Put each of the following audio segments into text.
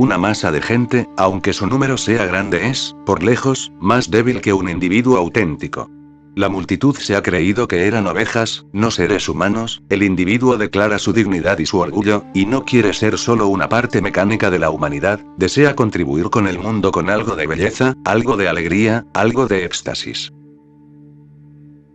Una masa de gente, aunque su número sea grande, es, por lejos, más débil que un individuo auténtico. La multitud se ha creído que eran ovejas, no seres humanos, el individuo declara su dignidad y su orgullo, y no quiere ser solo una parte mecánica de la humanidad, desea contribuir con el mundo con algo de belleza, algo de alegría, algo de éxtasis.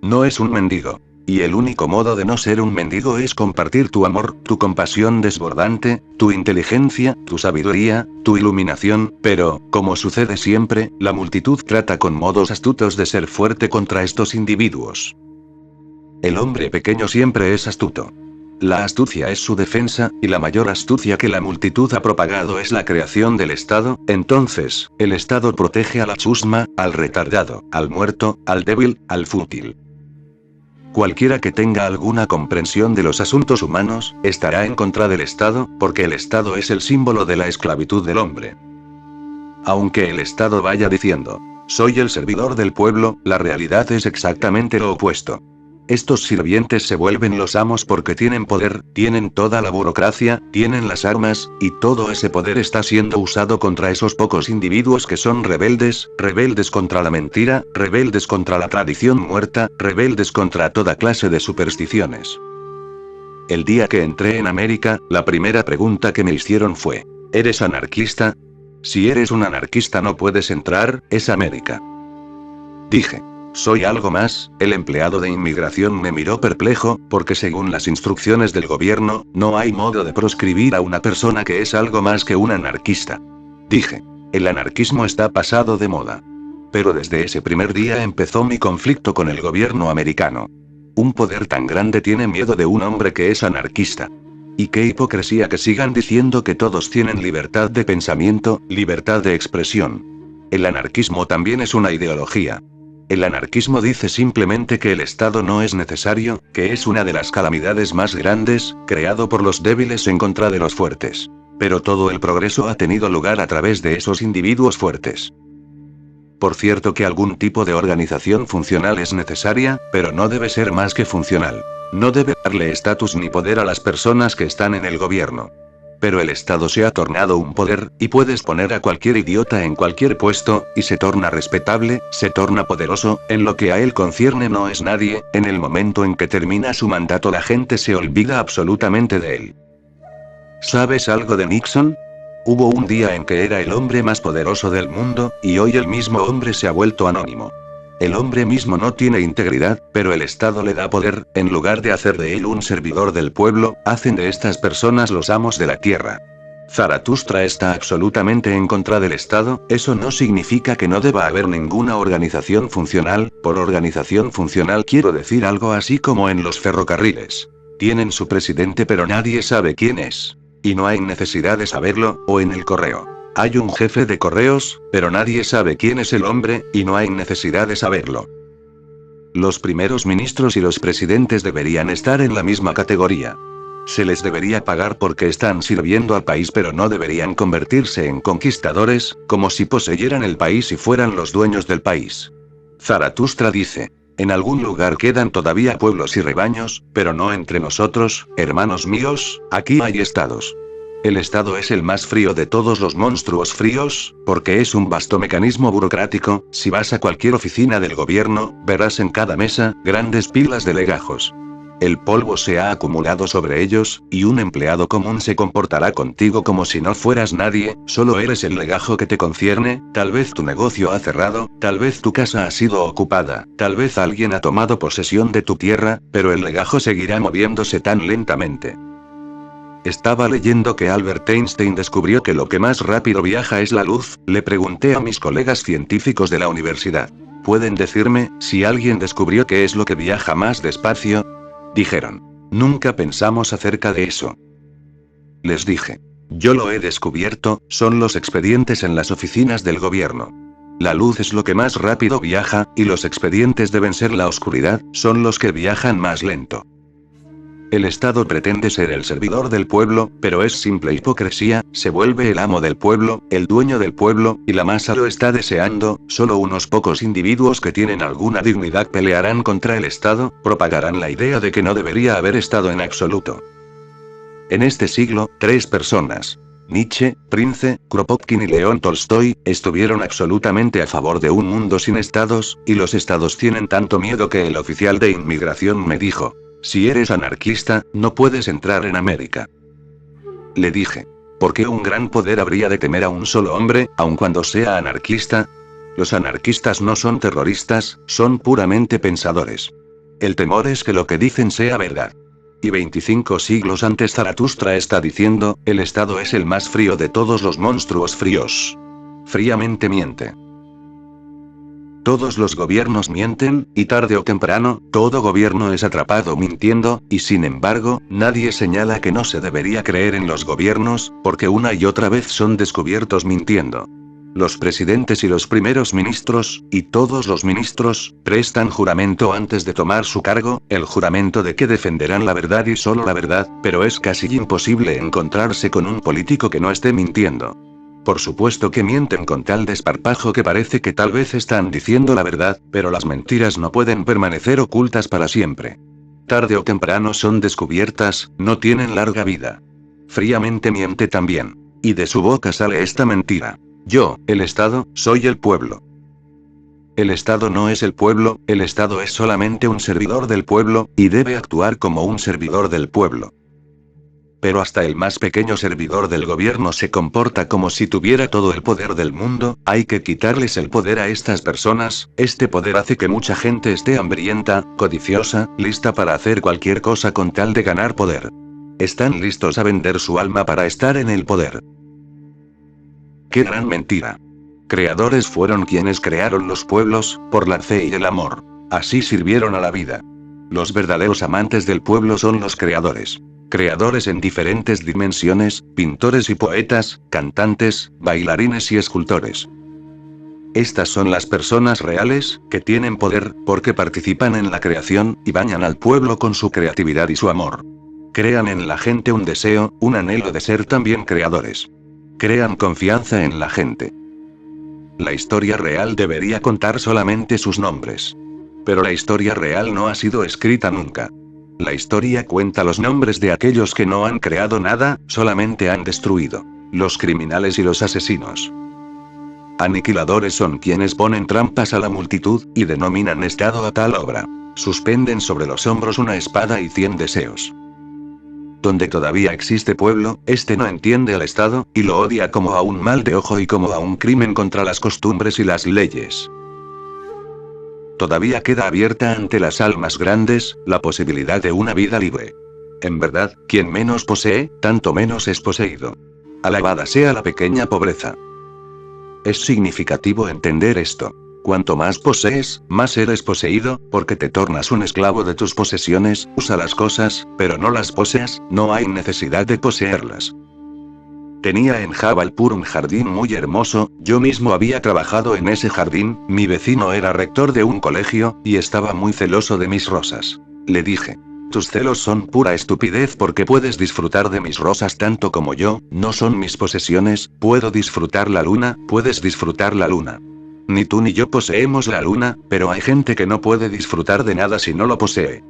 No es un mendigo. Y el único modo de no ser un mendigo es compartir tu amor, tu compasión desbordante, tu inteligencia, tu sabiduría, tu iluminación, pero, como sucede siempre, la multitud trata con modos astutos de ser fuerte contra estos individuos. El hombre pequeño siempre es astuto. La astucia es su defensa, y la mayor astucia que la multitud ha propagado es la creación del Estado. Entonces, el Estado protege a la chusma, al retardado, al muerto, al débil, al fútil. Cualquiera que tenga alguna comprensión de los asuntos humanos, estará en contra del Estado, porque el Estado es el símbolo de la esclavitud del hombre. Aunque el Estado vaya diciendo, soy el servidor del pueblo, la realidad es exactamente lo opuesto. Estos sirvientes se vuelven los amos porque tienen poder, tienen toda la burocracia, tienen las armas, y todo ese poder está siendo usado contra esos pocos individuos que son rebeldes, rebeldes contra la mentira, rebeldes contra la tradición muerta, rebeldes contra toda clase de supersticiones. El día que entré en América, la primera pregunta que me hicieron fue, ¿eres anarquista? Si eres un anarquista no puedes entrar, es América. Dije. Soy algo más. El empleado de inmigración me miró perplejo, porque según las instrucciones del gobierno, no hay modo de proscribir a una persona que es algo más que un anarquista. Dije. El anarquismo está pasado de moda. Pero desde ese primer día empezó mi conflicto con el gobierno americano. Un poder tan grande tiene miedo de un hombre que es anarquista. Y qué hipocresía que sigan diciendo que todos tienen libertad de pensamiento, libertad de expresión. El anarquismo también es una ideología. El anarquismo dice simplemente que el Estado no es necesario, que es una de las calamidades más grandes, creado por los débiles en contra de los fuertes. Pero todo el progreso ha tenido lugar a través de esos individuos fuertes. Por cierto que algún tipo de organización funcional es necesaria, pero no debe ser más que funcional. No debe darle estatus ni poder a las personas que están en el gobierno. Pero el Estado se ha tornado un poder, y puedes poner a cualquier idiota en cualquier puesto, y se torna respetable, se torna poderoso, en lo que a él concierne no es nadie, en el momento en que termina su mandato la gente se olvida absolutamente de él. ¿Sabes algo de Nixon? Hubo un día en que era el hombre más poderoso del mundo, y hoy el mismo hombre se ha vuelto anónimo. El hombre mismo no tiene integridad, pero el Estado le da poder, en lugar de hacer de él un servidor del pueblo, hacen de estas personas los amos de la tierra. Zaratustra está absolutamente en contra del Estado, eso no significa que no deba haber ninguna organización funcional, por organización funcional quiero decir algo así como en los ferrocarriles. Tienen su presidente pero nadie sabe quién es. Y no hay necesidad de saberlo, o en el correo. Hay un jefe de correos, pero nadie sabe quién es el hombre, y no hay necesidad de saberlo. Los primeros ministros y los presidentes deberían estar en la misma categoría. Se les debería pagar porque están sirviendo al país, pero no deberían convertirse en conquistadores, como si poseyeran el país y fueran los dueños del país. Zaratustra dice, en algún lugar quedan todavía pueblos y rebaños, pero no entre nosotros, hermanos míos, aquí hay estados. El Estado es el más frío de todos los monstruos fríos, porque es un vasto mecanismo burocrático. Si vas a cualquier oficina del gobierno, verás en cada mesa, grandes pilas de legajos. El polvo se ha acumulado sobre ellos, y un empleado común se comportará contigo como si no fueras nadie, solo eres el legajo que te concierne, tal vez tu negocio ha cerrado, tal vez tu casa ha sido ocupada, tal vez alguien ha tomado posesión de tu tierra, pero el legajo seguirá moviéndose tan lentamente. Estaba leyendo que Albert Einstein descubrió que lo que más rápido viaja es la luz. Le pregunté a mis colegas científicos de la universidad. ¿Pueden decirme, si alguien descubrió qué es lo que viaja más despacio? Dijeron. Nunca pensamos acerca de eso. Les dije. Yo lo he descubierto, son los expedientes en las oficinas del gobierno. La luz es lo que más rápido viaja, y los expedientes deben ser la oscuridad, son los que viajan más lento. El Estado pretende ser el servidor del pueblo, pero es simple hipocresía, se vuelve el amo del pueblo, el dueño del pueblo, y la masa lo está deseando. Solo unos pocos individuos que tienen alguna dignidad pelearán contra el Estado, propagarán la idea de que no debería haber Estado en absoluto. En este siglo, 3 personas. Nietzsche, Prince, Kropotkin y León Tolstoy, estuvieron absolutamente a favor de un mundo sin estados, y los estados tienen tanto miedo que el oficial de inmigración me dijo: si eres anarquista, no puedes entrar en América. Le dije: ¿por qué un gran poder habría de temer a un solo hombre, aun cuando sea anarquista? Los anarquistas no son terroristas, son puramente pensadores. El temor es que lo que dicen sea verdad. Y 25 siglos antes Zaratustra está diciendo: el Estado es el más frío de todos los monstruos fríos. Fríamente miente. Todos los gobiernos mienten, y tarde o temprano, todo gobierno es atrapado mintiendo, y sin embargo, nadie señala que no se debería creer en los gobiernos, porque una y otra vez son descubiertos mintiendo. Los presidentes y los primeros ministros, y todos los ministros, prestan juramento antes de tomar su cargo, el juramento de que defenderán la verdad y solo la verdad, pero es casi imposible encontrarse con un político que no esté mintiendo. Por supuesto que mienten con tal desparpajo que parece que tal vez están diciendo la verdad, pero las mentiras no pueden permanecer ocultas para siempre. Tarde o temprano son descubiertas, no tienen larga vida. Fríamente miente también. Y de su boca sale esta mentira: yo, el Estado, soy el pueblo. El Estado no es el pueblo, el Estado es solamente un servidor del pueblo, y debe actuar como un servidor del pueblo. Pero hasta el más pequeño servidor del gobierno se comporta como si tuviera todo el poder del mundo. Hay que quitarles el poder a estas personas. Este poder hace que mucha gente esté hambrienta, codiciosa, lista para hacer cualquier cosa con tal de ganar poder. Están listos a vender su alma para estar en el poder. ¡Qué gran mentira! Creadores fueron quienes crearon los pueblos, por la fe y el amor. Así sirvieron a la vida. Los verdaderos amantes del pueblo son los creadores. Creadores en diferentes dimensiones, pintores y poetas, cantantes, bailarines y escultores. Estas son las personas reales, que tienen poder, porque participan en la creación, y bañan al pueblo con su creatividad y su amor. Crean en la gente un deseo, un anhelo de ser también creadores. Crean confianza en la gente. La historia real debería contar solamente sus nombres. Pero la historia real no ha sido escrita nunca. La historia cuenta los nombres de aquellos que no han creado nada, solamente han destruido. Los criminales y los asesinos. Aniquiladores son quienes ponen trampas a la multitud, y denominan Estado a tal obra. Suspenden sobre los hombros una espada y 100 deseos. Donde todavía existe pueblo, este no entiende al Estado, y lo odia como a un mal de ojo y como a un crimen contra las costumbres y las leyes. Todavía queda abierta ante las almas grandes, la posibilidad de una vida libre. En verdad, quien menos posee, tanto menos es poseído. Alabada sea la pequeña pobreza. Es significativo entender esto. Cuanto más posees, más eres poseído, porque te tornas un esclavo de tus posesiones. Usa las cosas, pero no las poseas, no hay necesidad de poseerlas. Tenía en Jabalpur un jardín muy hermoso, yo mismo había trabajado en ese jardín, mi vecino era rector de un colegio, y estaba muy celoso de mis rosas. Le dije: tus celos son pura estupidez porque puedes disfrutar de mis rosas tanto como yo, no son mis posesiones, puedo disfrutar la luna, puedes disfrutar la luna. Ni tú ni yo poseemos la luna, pero hay gente que no puede disfrutar de nada si no lo posee.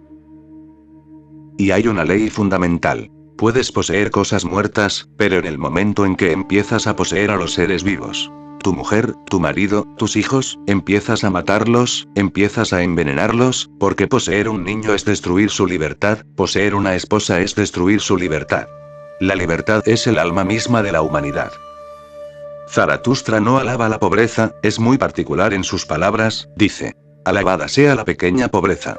Y hay una ley fundamental. Puedes poseer cosas muertas, pero en el momento en que empiezas a poseer a los seres vivos, tu mujer, tu marido, tus hijos, empiezas a matarlos, empiezas a envenenarlos, porque poseer un niño es destruir su libertad, poseer una esposa es destruir su libertad. La libertad es el alma misma de la humanidad. Zaratustra no alaba la pobreza, es muy particular en sus palabras, dice: alabada sea la pequeña pobreza.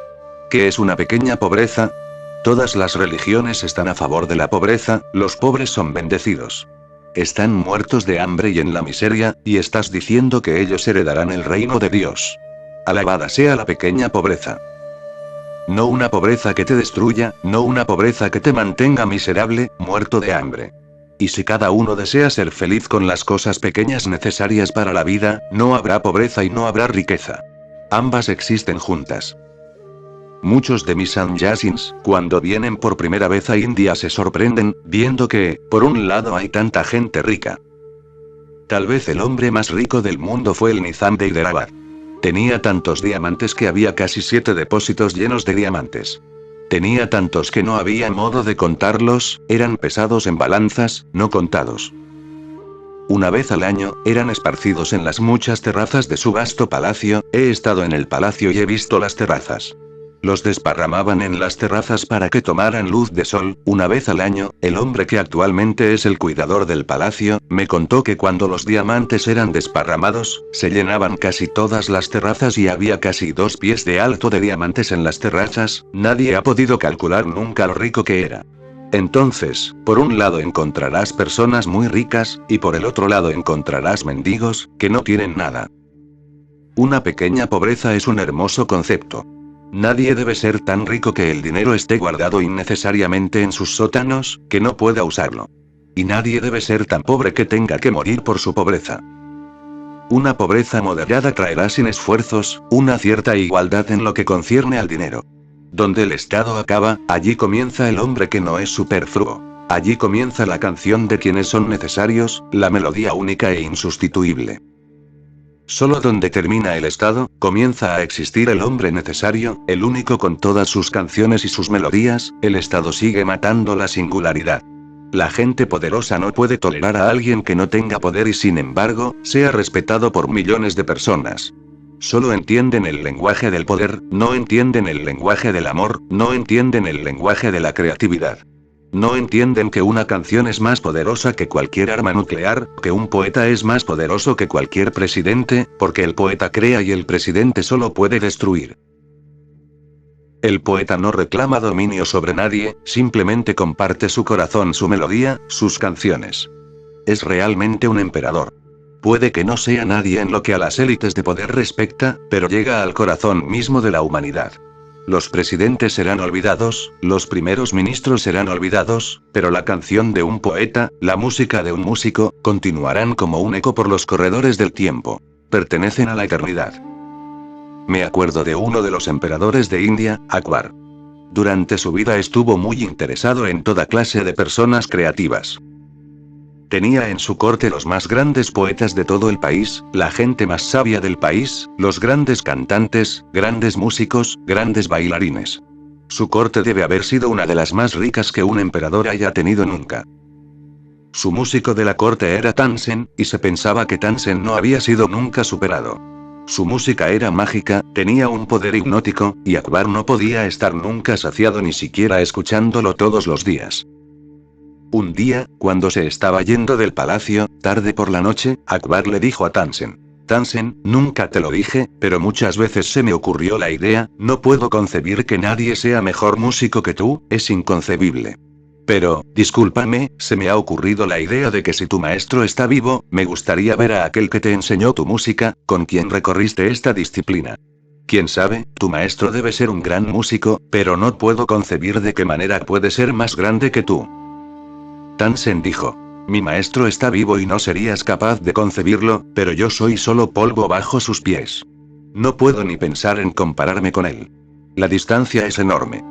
¿Qué es una pequeña pobreza? Todas las religiones están a favor de la pobreza, los pobres son bendecidos. Están muertos de hambre y en la miseria, y estás diciendo que ellos heredarán el reino de Dios. Alabada sea la pequeña pobreza. No una pobreza que te destruya, no una pobreza que te mantenga miserable, muerto de hambre. Y si cada uno desea ser feliz con las cosas pequeñas necesarias para la vida, no habrá pobreza y no habrá riqueza. Ambas existen juntas. Muchos de mis sannyasins, cuando vienen por primera vez a India, se sorprenden, viendo que, por un lado hay tanta gente rica. Tal vez el hombre más rico del mundo fue el Nizam de Hyderabad. Tenía tantos diamantes que había casi 7 depósitos llenos de diamantes. Tenía tantos que no había modo de contarlos, eran pesados en balanzas, no contados. Una vez al año, eran esparcidos en las muchas terrazas de su vasto palacio. He estado en el palacio y he visto las terrazas. Los desparramaban en las terrazas para que tomaran luz de sol. Una vez al año, el hombre que actualmente es el cuidador del palacio, me contó que cuando los diamantes eran desparramados, se llenaban casi todas las terrazas y había casi 2 pies de alto de diamantes en las terrazas. Nadie ha podido calcular nunca lo rico que era. Entonces, por un lado encontrarás personas muy ricas, y por el otro lado encontrarás mendigos, que no tienen nada. Una pequeña pobreza es un hermoso concepto. Nadie debe ser tan rico que el dinero esté guardado innecesariamente en sus sótanos, que no pueda usarlo. Y nadie debe ser tan pobre que tenga que morir por su pobreza. Una pobreza moderada traerá sin esfuerzos, una cierta igualdad en lo que concierne al dinero. Donde el Estado acaba, allí comienza el hombre que no es superfluo. Allí comienza la canción de quienes son necesarios, la melodía única e insustituible. Solo donde termina el Estado, comienza a existir el hombre necesario, el único con todas sus canciones y sus melodías. El Estado sigue matando la singularidad. La gente poderosa no puede tolerar a alguien que no tenga poder y sin embargo, sea respetado por millones de personas. Solo entienden el lenguaje del poder, no entienden el lenguaje del amor, no entienden el lenguaje de la creatividad. No entienden que una canción es más poderosa que cualquier arma nuclear, que un poeta es más poderoso que cualquier presidente, porque el poeta crea y el presidente solo puede destruir. El poeta no reclama dominio sobre nadie, simplemente comparte su corazón, su melodía, sus canciones. Es realmente un emperador. Puede que no sea nadie en lo que a las élites de poder respecta, pero llega al corazón mismo de la humanidad. Los presidentes serán olvidados, los primeros ministros serán olvidados, pero la canción de un poeta, la música de un músico, continuarán como un eco por los corredores del tiempo. Pertenecen a la eternidad. Me acuerdo de uno de los emperadores de India, Akbar. Durante su vida estuvo muy interesado en toda clase de personas creativas. Tenía en su corte los más grandes poetas de todo el país, la gente más sabia del país, los grandes cantantes, grandes músicos, grandes bailarines. Su corte debe haber sido una de las más ricas que un emperador haya tenido nunca. Su músico de la corte era Tansen, y se pensaba que Tansen no había sido nunca superado. Su música era mágica, tenía un poder hipnótico, y Akbar no podía estar nunca saciado ni siquiera escuchándolo todos los días. Un día, cuando se estaba yendo del palacio, tarde por la noche, Akbar le dijo a Tansen: Tansen, nunca te lo dije, pero muchas veces se me ocurrió la idea, no puedo concebir que nadie sea mejor músico que tú, es inconcebible. Pero, discúlpame, se me ha ocurrido la idea de que si tu maestro está vivo, me gustaría ver a aquel que te enseñó tu música, con quien recorriste esta disciplina. Quién sabe, tu maestro debe ser un gran músico, pero no puedo concebir de qué manera puede ser más grande que tú. Tansen dijo: mi maestro está vivo y no serías capaz de concebirlo, pero yo soy solo polvo bajo sus pies. No puedo ni pensar en compararme con él. La distancia es enorme.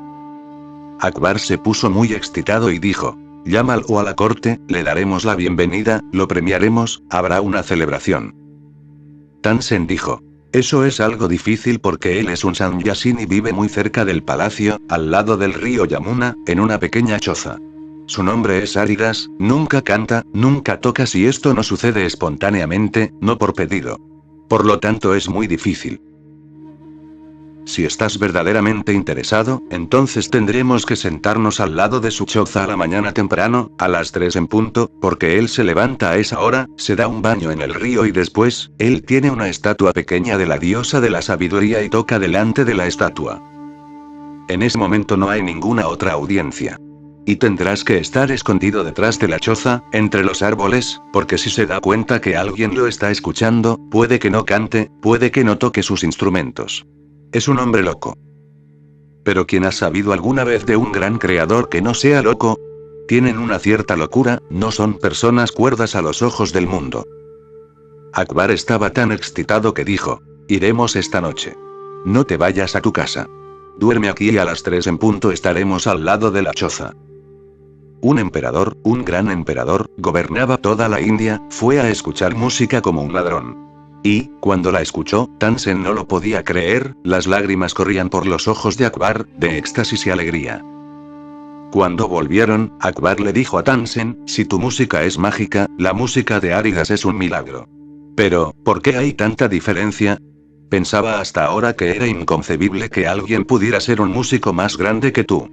Akbar se puso muy excitado y dijo: llámalo a la corte, le daremos la bienvenida, lo premiaremos, habrá una celebración. Tansen dijo: eso es algo difícil porque él es un sannyasin y vive muy cerca del palacio, al lado del río Yamuna, en una pequeña choza. Su nombre es Haridas, nunca canta, nunca toca si esto no sucede espontáneamente, no por pedido. Por lo tanto es muy difícil. Si estás verdaderamente interesado, entonces tendremos que sentarnos al lado de su choza a la mañana temprano, a las 3 en punto, porque él se levanta a esa hora, se da un baño en el río y después, él tiene una estatua pequeña de la diosa de la sabiduría y toca delante de la estatua. En ese momento no hay ninguna otra audiencia. Y tendrás que estar escondido detrás de la choza, entre los árboles, porque si se da cuenta que alguien lo está escuchando, puede que no cante, puede que no toque sus instrumentos. Es un hombre loco. Pero ¿quién ha sabido alguna vez de un gran creador que no sea loco? Tienen una cierta locura, no son personas cuerdas a los ojos del mundo. Akbar estaba tan excitado que dijo: iremos esta noche. No te vayas a tu casa. Duerme aquí y a las 3 en punto estaremos al lado de la choza. Un emperador, un gran emperador, gobernaba toda la India, fue a escuchar música como un ladrón. Y, cuando la escuchó, Tansen no lo podía creer, las lágrimas corrían por los ojos de Akbar, de éxtasis y alegría. Cuando volvieron, Akbar le dijo a Tansen, si tu música es mágica, la música de Áridas es un milagro. Pero, ¿por qué hay tanta diferencia? Pensaba hasta ahora que era inconcebible que alguien pudiera ser un músico más grande que tú.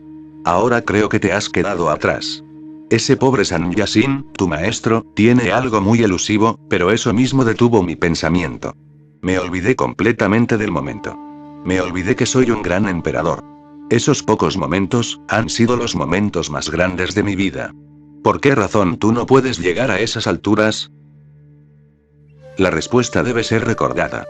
Ahora creo que te has quedado atrás. Ese pobre San Yasin, tu maestro, tiene algo muy elusivo, pero eso mismo detuvo mi pensamiento. Me olvidé completamente del momento. Me olvidé que soy un gran emperador. Esos pocos momentos, han sido los momentos más grandes de mi vida. ¿Por qué razón tú no puedes llegar a esas alturas? La respuesta debe ser recordada.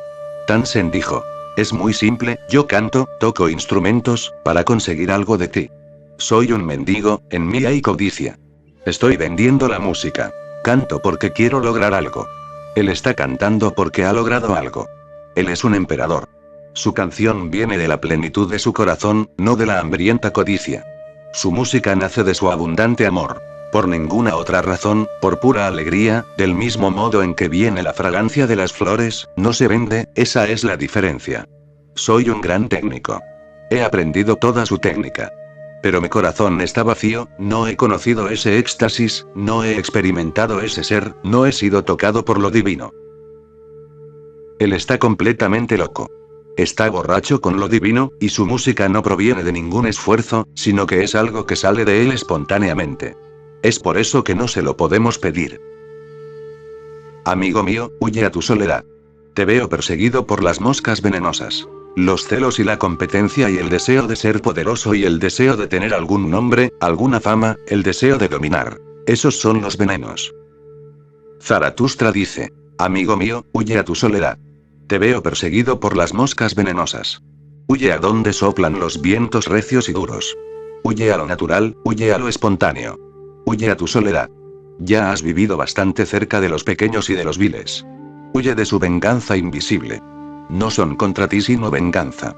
Tansen dijo. Es muy simple, yo canto, toco instrumentos, para conseguir algo de ti. Soy un mendigo, en mí hay codicia. Estoy vendiendo la música. Canto porque quiero lograr algo. Él está cantando porque ha logrado algo. Él es un emperador. Su canción viene de la plenitud de su corazón, no de la hambrienta codicia. Su música nace de su abundante amor. Por ninguna otra razón, por pura alegría, del mismo modo en que viene la fragancia de las flores, no se vende, esa es la diferencia. Soy un gran técnico. He aprendido toda su técnica. Pero mi corazón está vacío, no he conocido ese éxtasis, no he experimentado ese ser, no he sido tocado por lo divino. Él está completamente loco. Está borracho con lo divino, y su música no proviene de ningún esfuerzo, sino que es algo que sale de él espontáneamente. Es por eso que no se lo podemos pedir. Amigo mío, huye a tu soledad. Te veo perseguido por las moscas venenosas. Los celos y la competencia y el deseo de ser poderoso y el deseo de tener algún nombre, alguna fama, el deseo de dominar. Esos son los venenos. Zaratustra dice. Amigo mío, huye a tu soledad. Te veo perseguido por las moscas venenosas. Huye a donde soplan los vientos recios y duros. Huye a lo natural, huye a lo espontáneo. Huye a tu soledad. Ya has vivido bastante cerca de los pequeños y de los viles. Huye de su venganza invisible. No son contra ti sino venganza.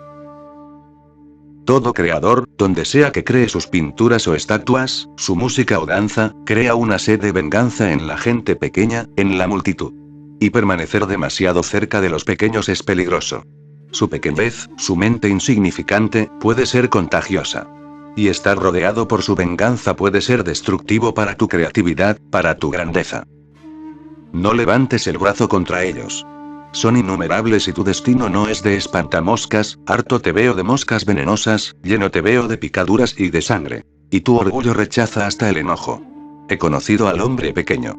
Todo creador, donde sea que cree sus pinturas o estatuas, su música o danza, crea una sed de venganza en la gente pequeña, en la multitud. Y permanecer demasiado cerca de los pequeños es peligroso. Su pequeñez, su mente insignificante, puede ser contagiosa. Y estar rodeado por su venganza puede ser destructivo para tu creatividad, para tu grandeza. No levantes el brazo contra ellos. Son innumerables y tu destino no es de espantamoscas, harto te veo de moscas venenosas, lleno te veo de picaduras y de sangre. Y tu orgullo rechaza hasta el enojo. He conocido al hombre pequeño.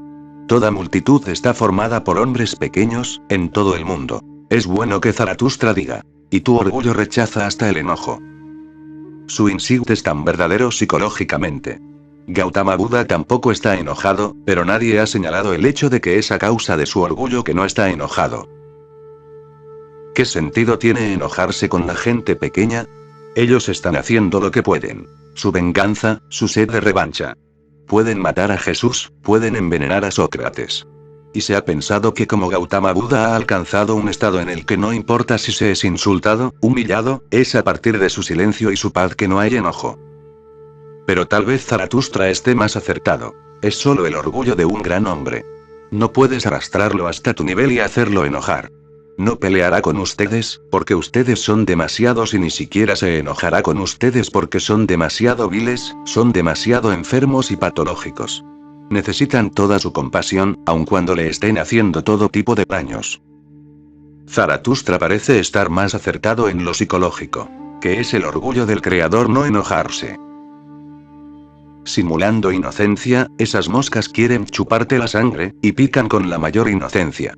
Toda multitud está formada por hombres pequeños, en todo el mundo. Es bueno que Zaratustra diga. Y tu orgullo rechaza hasta el enojo. Su insight es tan verdadero psicológicamente. Gautama Buda tampoco está enojado, pero nadie ha señalado el hecho de que es a causa de su orgullo que no está enojado. ¿Qué sentido tiene enojarse con la gente pequeña? Ellos están haciendo lo que pueden. Su venganza, su sed de revancha. Pueden matar a Jesús, pueden envenenar a Sócrates. Y se ha pensado que como Gautama Buda ha alcanzado un estado en el que no importa si se es insultado, humillado, es a partir de su silencio y su paz que no hay enojo. Pero tal vez Zaratustra esté más acertado. Es solo el orgullo de un gran hombre. No puedes arrastrarlo hasta tu nivel y hacerlo enojar. No peleará con ustedes, porque ustedes son demasiados y ni siquiera se enojará con ustedes porque son demasiado viles, son demasiado enfermos y patológicos. Necesitan toda su compasión, aun cuando le estén haciendo todo tipo de daños. Zaratustra parece estar más acertado en lo psicológico, que es el orgullo del creador no enojarse. Simulando inocencia, esas moscas quieren chuparte la sangre, y pican con la mayor inocencia.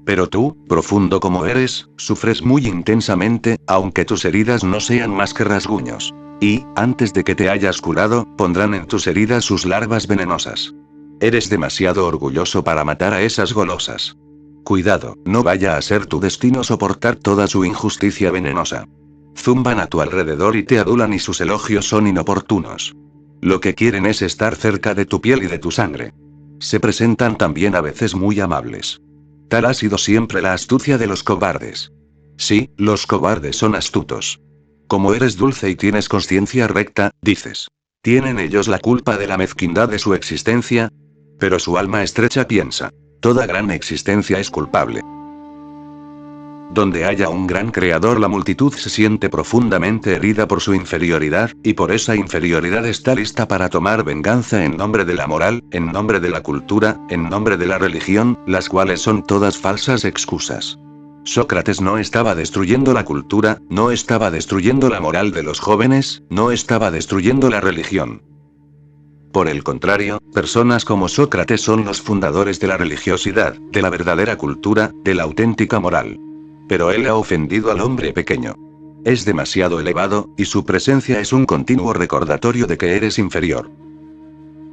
Pero tú, profundo como eres, sufres muy intensamente, aunque tus heridas no sean más que rasguños. Y, antes de que te hayas curado, pondrán en tus heridas sus larvas venenosas. Eres demasiado orgulloso para matar a esas golosas. Cuidado, no vaya a ser tu destino soportar toda su injusticia venenosa. Zumban a tu alrededor y te adulan y sus elogios son inoportunos. Lo que quieren es estar cerca de tu piel y de tu sangre. Se presentan también a veces muy amables. Tal ha sido siempre la astucia de los cobardes. Sí, los cobardes son astutos. Como eres dulce y tienes conciencia recta, dices. ¿Tienen ellos la culpa de la mezquindad de su existencia? Pero su alma estrecha piensa. Toda gran existencia es culpable. Donde haya un gran creador, la multitud se siente profundamente herida por su inferioridad, y por esa inferioridad está lista para tomar venganza en nombre de la moral, en nombre de la cultura, en nombre de la religión, las cuales son todas falsas excusas. Sócrates no estaba destruyendo la cultura, no estaba destruyendo la moral de los jóvenes, no estaba destruyendo la religión. Por el contrario, personas como Sócrates son los fundadores de la religiosidad, de la verdadera cultura, de la auténtica moral. Pero él ha ofendido al hombre pequeño. Es demasiado elevado, y su presencia es un continuo recordatorio de que eres inferior.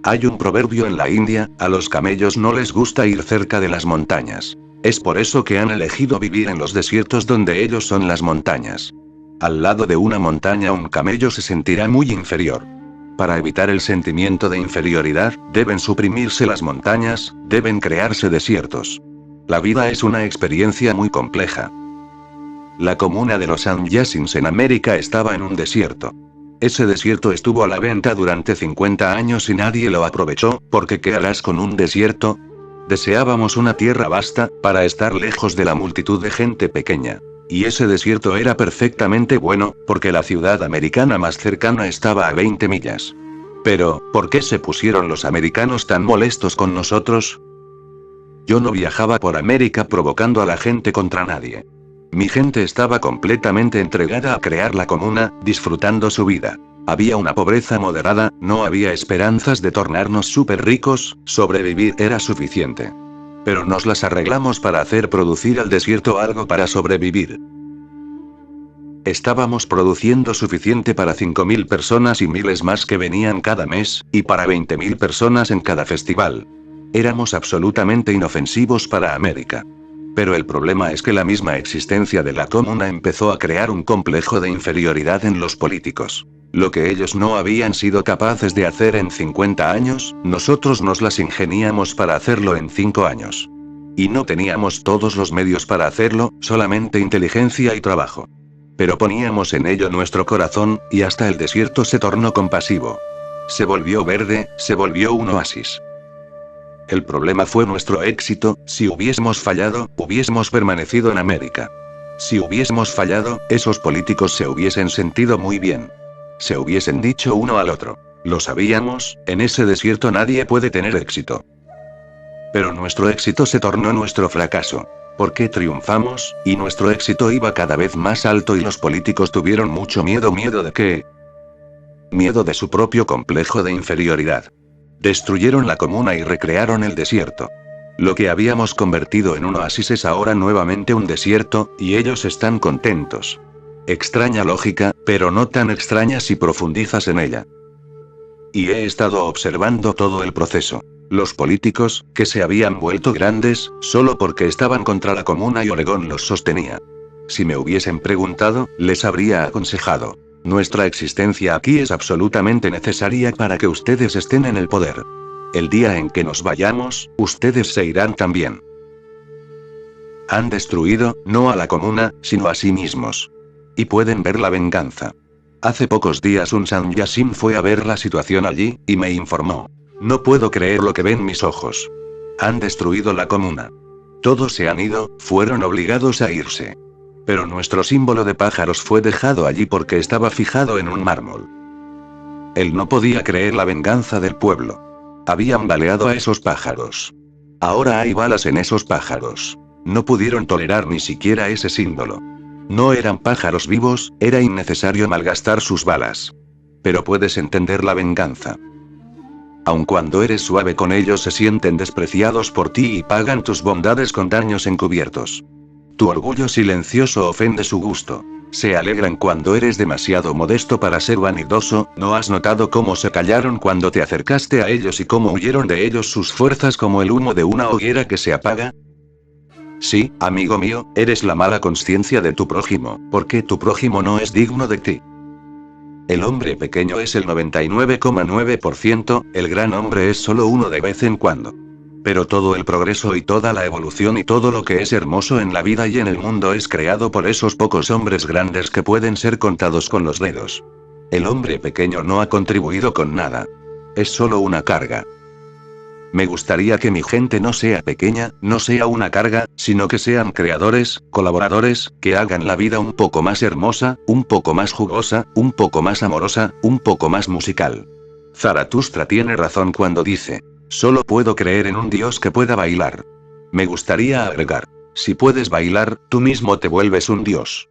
Hay un proverbio en la India: a los camellos no les gusta ir cerca de las montañas. Es por eso que han elegido vivir en los desiertos donde ellos son las montañas. Al lado de una montaña un camello se sentirá muy inferior. Para evitar el sentimiento de inferioridad, deben suprimirse las montañas, deben crearse desiertos. La vida es una experiencia muy compleja. La comuna de los Sannyasins en América estaba en un desierto. Ese desierto estuvo a la venta durante 50 años y nadie lo aprovechó, porque ¿qué harás con un desierto? Deseábamos una tierra vasta, para estar lejos de la multitud de gente pequeña. Y ese desierto era perfectamente bueno, porque la ciudad americana más cercana estaba a 20 millas. Pero, ¿por qué se pusieron los americanos tan molestos con nosotros? Yo no viajaba por América provocando a la gente contra nadie. Mi gente estaba completamente entregada a crear la comuna, disfrutando su vida. Había una pobreza moderada, no había esperanzas de tornarnos súper ricos, sobrevivir era suficiente. Pero nos las arreglamos para hacer producir al desierto algo para sobrevivir. Estábamos produciendo suficiente para 5.000 personas y miles más que venían cada mes, y para 20.000 personas en cada festival. Éramos absolutamente inofensivos para América. Pero el problema es que la misma existencia de la comuna empezó a crear un complejo de inferioridad en los políticos. Lo que ellos no habían sido capaces de hacer en 50 años, nosotros nos las ingeniamos para hacerlo en 5 años. Y no teníamos todos los medios para hacerlo, solamente inteligencia y trabajo. Pero poníamos en ello nuestro corazón, y hasta el desierto se tornó compasivo. Se volvió verde, se volvió un oasis. El problema fue nuestro éxito. Si hubiésemos fallado, hubiésemos permanecido en América. Si hubiésemos fallado, esos políticos se hubiesen sentido muy bien. Se hubiesen dicho uno al otro: lo sabíamos, en ese desierto nadie puede tener éxito. Pero nuestro éxito se tornó nuestro fracaso. Porque triunfamos, y nuestro éxito iba cada vez más alto y los políticos tuvieron mucho miedo. ¿Miedo de qué? Miedo de su propio complejo de inferioridad. Destruyeron la comuna y recrearon el desierto. Lo que habíamos convertido en un oasis es ahora nuevamente un desierto, y ellos están contentos. Extraña lógica, pero no tan extraña si profundizas en ella. Y he estado observando todo el proceso. Los políticos, que se habían vuelto grandes, solo porque estaban contra la comuna y Oregón los sostenía. Si me hubiesen preguntado, les habría aconsejado: nuestra existencia aquí es absolutamente necesaria para que ustedes estén en el poder. El día en que nos vayamos, ustedes se irán también. Han destruido, no a la comuna, sino a sí mismos. Y pueden ver la venganza. Hace pocos días un Sannyasin fue a ver la situación allí, y me informó: no puedo creer lo que ven mis ojos. Han destruido la comuna. Todos se han ido, fueron obligados a irse. Pero nuestro símbolo de pájaros fue dejado allí porque estaba fijado en un mármol. Él no podía creer la venganza del pueblo. Habían baleado a esos pájaros. Ahora hay balas en esos pájaros. No pudieron tolerar ni siquiera ese símbolo. No eran pájaros vivos, era innecesario malgastar sus balas. Pero puedes entender la venganza. Aun cuando eres suave con ellos se sienten despreciados por ti y pagan tus bondades con daños encubiertos. Tu orgullo silencioso ofende su gusto. Se alegran cuando eres demasiado modesto para ser vanidoso. ¿No has notado cómo se callaron cuando te acercaste a ellos y cómo huyeron de ellos sus fuerzas como el humo de una hoguera que se apaga? Sí, amigo mío, eres la mala conciencia de tu prójimo, porque tu prójimo no es digno de ti. El hombre pequeño es el 99,9%, el gran hombre es solo uno de vez en cuando. Pero todo el progreso y toda la evolución y todo lo que es hermoso en la vida y en el mundo es creado por esos pocos hombres grandes que pueden ser contados con los dedos. El hombre pequeño no ha contribuido con nada. Es solo una carga. Me gustaría que mi gente no sea pequeña, no sea una carga, sino que sean creadores, colaboradores, que hagan la vida un poco más hermosa, un poco más jugosa, un poco más amorosa, un poco más musical. Zaratustra tiene razón cuando dice, solo puedo creer en un Dios que pueda bailar. Me gustaría agregar, si puedes bailar, tú mismo te vuelves un Dios.